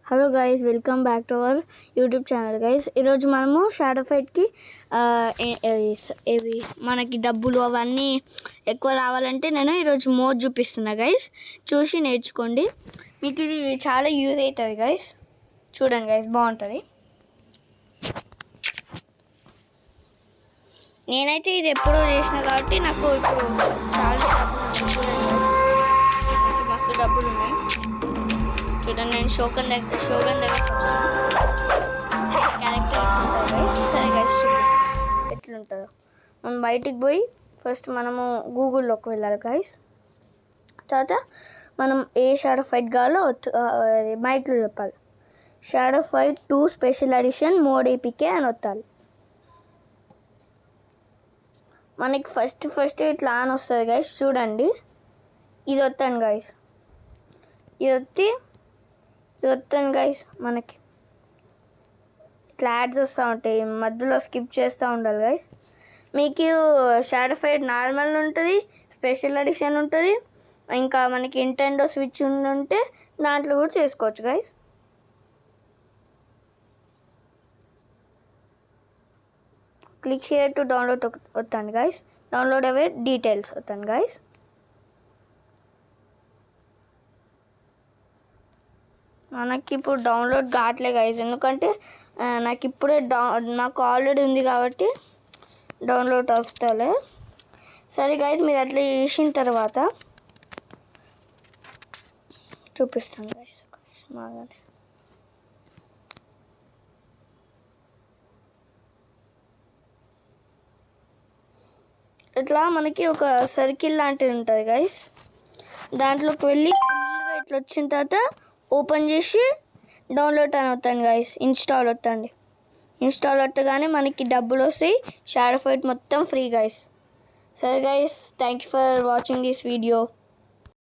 Hello guys, welcome back to our YouTube channel guys. ఈరోజు మనము shadow ఫైట్కి ఇవి మనకి డబ్బులు అవన్నీ ఎక్కువ రావాలంటే నేను ఈరోజు మోడ్ చూపిస్తున్నా గైస్. చూసి నేర్చుకోండి, మీకు ఇది చాలా యూజ్ అవుతుంది గైస్. చూడండి గైస్, బాగుంటుంది. నేనైతే ఇది ఎప్పుడో చేసిన కాబట్టి నాకు ఇప్పుడు చాలా మస్తు డబ్బులు ఉన్నాయి. చూడండి, నేను షోగన్ దగ్గర క్యారెక్టర్ సరే గైస్, ఎట్లుంటుందో మనం బయటికి పోయి ఫస్ట్ మనము గూగుల్లోకి వెళ్ళాలి గైస్. తర్వాత మనం ఏ షాడో ఫైట్ కావాలో మైక్లో చెప్పాలి. Shadow fight 2 special edition mod APK అని వత్తాలి. మనకి ఫస్ట్ ఇట్లా ఆన్ వస్తుంది గైస్. చూడండి, ఇది వస్తాను గైస్, ఇది వస్తాను గైస్. మనకి ఇట్లా యాడ్స్ వస్తూ ఉంటాయి, మధ్యలో స్కిప్ చేస్తూ ఉండాలి గైస్. మీకు షాడో ఫైట్ నార్మల్ ఉంటుంది, స్పెషల్ ఎడిషన్ ఉంటుంది, ఇంకా మనకి నింటెండో స్విచ్ ఉంటే దాంట్లో కూడా చేసుకోవచ్చు guys. Click here to download వస్తాను గైస్. డౌన్లోడ్ అవే డీటెయిల్స్ వస్తాను గైస్. మనకి ఇప్పుడు డౌన్లోడ్ కావట్లే గైస్, ఎందుకంటే నాకు ఇప్పుడే నాకు ఆల్రెడీ ఉంది కాబట్టి డౌన్లోడ్ వస్తలే. సరే గైస్, మీరు అట్లా చేసిన తర్వాత చూపిస్తాను గైస్. ఒక నిమిషం ఆగండి. ఇట్లా మనకి ఒక సర్కిల్ లాంటిది ఉంటుంది గైస్. దాంట్లోకి వెళ్ళి ఇట్లా వచ్చిన తర్వాత ఓపెన్ చేసి డౌన్లోడ్ అని వస్తాను గైస్. ఇన్స్టాల్ వస్తుంది. ఇన్స్టాల్ వస్తగానే మనకి డబ్బులు వస్తాయి. షాడో ఫైట్ మొత్తం ఫ్రీ గైస్. సరే guys, thank you for watching this video.